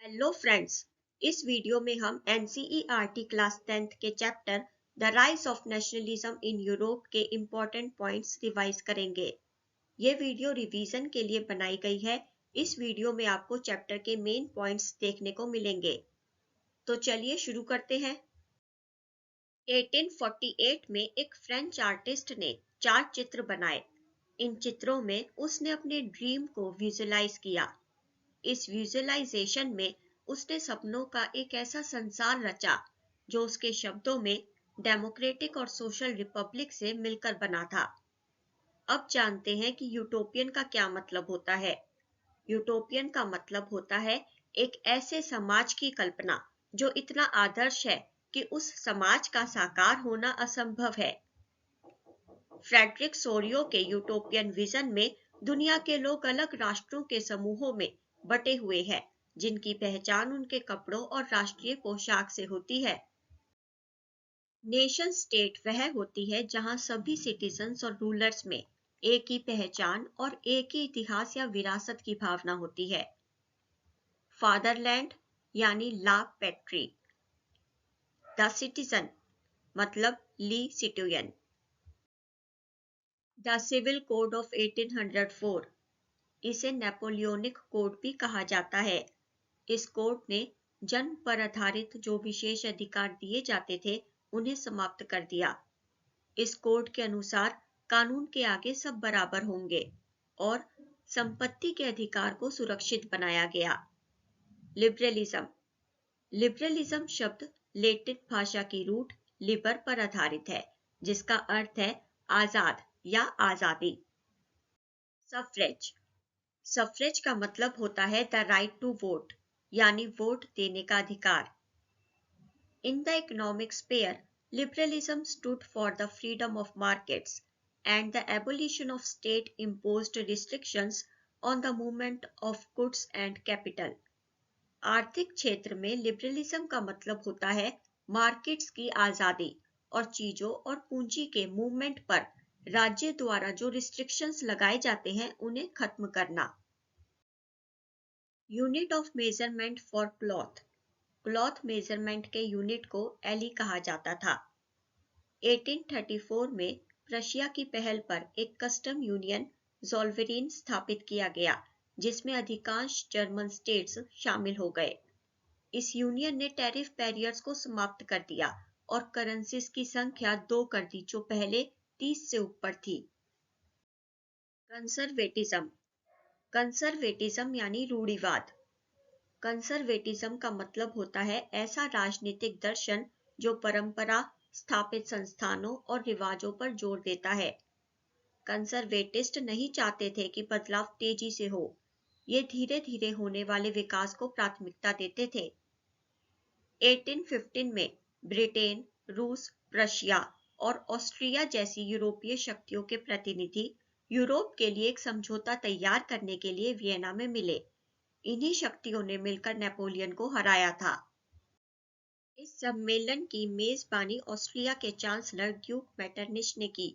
Hello friends. इस video में हम एनसीईआरटी क्लास 10th के chapter the rise of nationalism in Europe के इम्पोर्टेंट पॉइंट्स रिवाइज करेंगे। ये वीडियो रिवीजन के लिए बनाई गई है। इस वीडियो में आपको चैप्टर के मेन पॉइंट्स देखने को मिलेंगे। तो चलिए शुरू करते हैं। 1848 में एक फ्रेंच आर्टिस्ट ने 4 चित्र बनाए। इन चित्रों में उसने अपने ड्रीम को विजुअलाइज किया। इस विजुअलाइजेशन में उसने सपनों का एक ऐसा संसार रचा जो उसके शब्दों में डेमोक्रेटिक और सोशल रिपब्लिक से मिलकर बना था। अब जानते हैं कि यूटोपियन का क्या मतलब होता है। यूटोपियन का मतलब होता है एक ऐसे समाज की कल्पना जो इतना आदर्श है कि उस समाज का साकार होना असंभव है। फ्रेडरिक सोरियो के यूटोपियन विजन में दुनिया के लोग अलग राष्ट्रों के समूहों में बटे हुए हैं, जिनकी पहचान उनके कपड़ों और राष्ट्रीय पोशाक से होती है। नेशन स्टेट वह होती है जहां सभी सिटीजन्स और रूलर्स में एक ही पहचान और एक ही इतिहास या विरासत की भावना होती है। फादरलैंड यानी ला पैट्री, द सिटीजन मतलब ली citizen. The civil code of 1804, इसे नेपोलियनिक कोड भी कहा जाता है। इस कोड ने जन्म पर आधारित जो विशेष अधिकार दिए जाते थे उन्हें समाप्त कर दिया। इस कोड के अनुसार कानून के आगे सब बराबर होंगे और संपत्ति के अधिकार को सुरक्षित बनाया गया। लिबरलिज्म, लिबरलिज्म शब्द लैटिन भाषा की रूट लिबर पर आधारित है, जिसका अर्थ है आजाद या आजादी। सफ्रेज, सफ्रेज का मतलब होता है द राइट टू वोट यानी वोट देने का अधिकार। In the economic sphere, liberalism stood for the freedom of markets and the abolition of state-imposed restrictions on the movement of goods and capital. आर्थिक क्षेत्र में लिबरलिज्म का मतलब होता है मार्केट्स की आजादी और चीजों और पूंजी के मूवमेंट पर राज्य द्वारा जो रिस्ट्रिक्शंस लगाए जाते हैं उन्हें खत्म करना। Unit of measurement for cloth, cloth measurement के यूनिट को एली कहा जाता था। 1834 में रशिया की पहल पर एक कस्टम यूनियन ज़ोल्वेरीन स्थापित किया गया, जिसमें अधिकांश जर्मन स्टेट्स शामिल हो गए। इस यूनियन ने टैरिफ बैरियर्स को समाप्त कर दिया और करेंसीज की संख्या 2 कर दी, जो पहले 30 से ऊपर थी। कंजर्वेटिज्म, कंजर्वेटिज्म यानी रूढ़िवाद। कंजर्वेटिज्म का मतलब होता है ऐसा राजनीतिक दर्शन जो परंपरा, स्थापित संस्थानों और रिवाजों पर जोर देता है। कंजर्वेटिस्ट नहीं चाहते थे कि बदलाव तेजी से हो, ये धीरे धीरे होने वाले विकास को प्राथमिकता देते थे। 1815 में ब्रिटेन, रूस, रशिया और ऑस्ट्रिया जैसी यूरोपीय शक्तियों के प्रतिनिधि यूरोप के लिए एक समझौता तैयार करने के लिए वियना में मिले। इन्हीं शक्तियों ने मिलकर नेपोलियन को हराया था। इस सम्मेलन की मेजबानी ऑस्ट्रिया के चांसलर ड्यूक मेटरनिच ने की।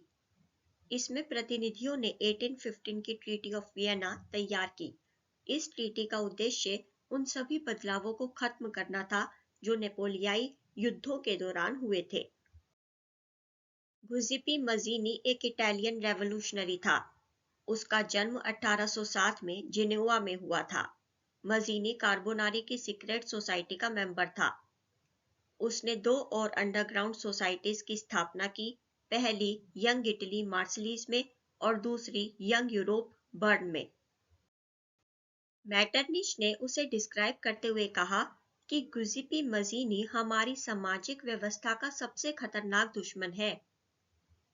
इसमें प्रतिनिधियों ने 1815 की ट्रीटी ऑफ वियना तैयार की। इस ट्रीटी का उद्देश्य उन सभी बदलावों को खत्म करना था जो नेपोलियाई युद्धों के दौरान हुए थे। गुजिपी मजीनी एक इटालियन रेवोल्यूशनरी था। उसका जन्म 1807 में जिनेवा में हुआ था। मजीनी कार्बोनारी की सीक्रेट सोसाइटी का मेंबर था। उसने 2 और अंडरग्राउंड सोसाइटीज की स्थापना की, पहली यंग इटली मार्सलीज में और दूसरी यंग यूरोप बर्न में। मैटरनिच ने उसे डिस्क्राइब करते हुए कहा कि गुजिपी मजीनी हमारी सामाजिक व्यवस्था का सबसे खतरनाक दुश्मन है।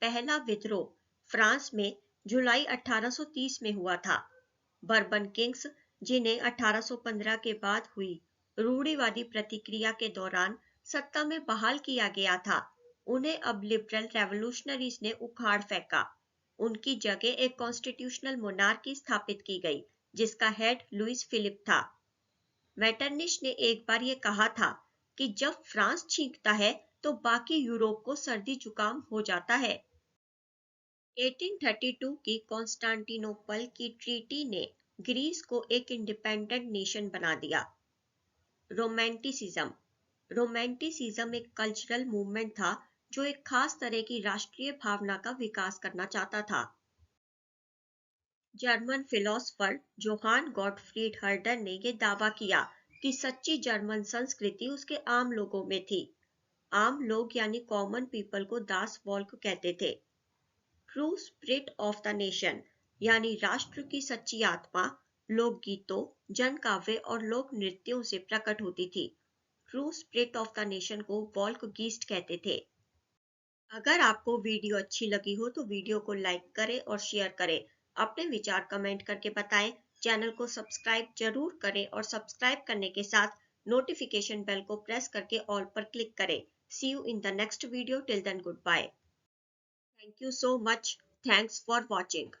पहला विद्रोह फ्रांस में जुलाई 1830 में हुआ था। बर्बन किंग्स, जिन्हें 1815 के बाद हुई रूढ़िवादी प्रतिक्रिया के दौरान सत्ता में बहाल किया गया था, उन्हें अब लिबरल रेवोल्यूशनरीज ने उखाड़ फेंका। उनकी जगह एक कॉन्स्टिट्यूशनल मोनार्की स्थापित की गई, जिसका हेड लुइस फिलिप था। मेटरनिच ने एक बार ये कहा था कि जब फ्रांस छींकता है तो बाकी यूरोप को सर्दी जुकाम हो जाता है। 1832 की कॉन्स्टेंटिनोपल की ट्रीटी ने ग्रीस को एक इंडिपेंडेंट नेशन बना दिया। रोमांटिसिज्म। रोमांटिसिज्म एक कल्चरल मूवमेंट था जो एक खास तरह की राष्ट्रीय भावना का विकास करना चाहता था। German philosopher Johann Gottfried Herder ने यह दावा किया कि सच्ची जर्मन संस्कृति उसके आम लोगों में थी। आम लोग यानी कॉमन पीपल को दास वॉल्क कहते थे। True spirit of the nation यानी राष्ट्र की सच्ची आत्मा लोकगीतों, जनकाव्य और लोक नृत्यों से प्रकट होती थी। True spirit of the nation को वॉल्क गीस्ट कहते थे। अगर आपको वीडियो अच्छी लगी हो तो वीडियो को लाइक करें और शेयर करें। अपने विचार कमेंट करके बताएं। चैनल को सब्सक्राइब जरूर करें और सब्सक्राइब करने के साथ नोटिफिकेशन बेल को प्रेस करके ऑल पर क्लिक करें। See you in the next video. Till then, goodbye. Thank you so much. Thanks for watching.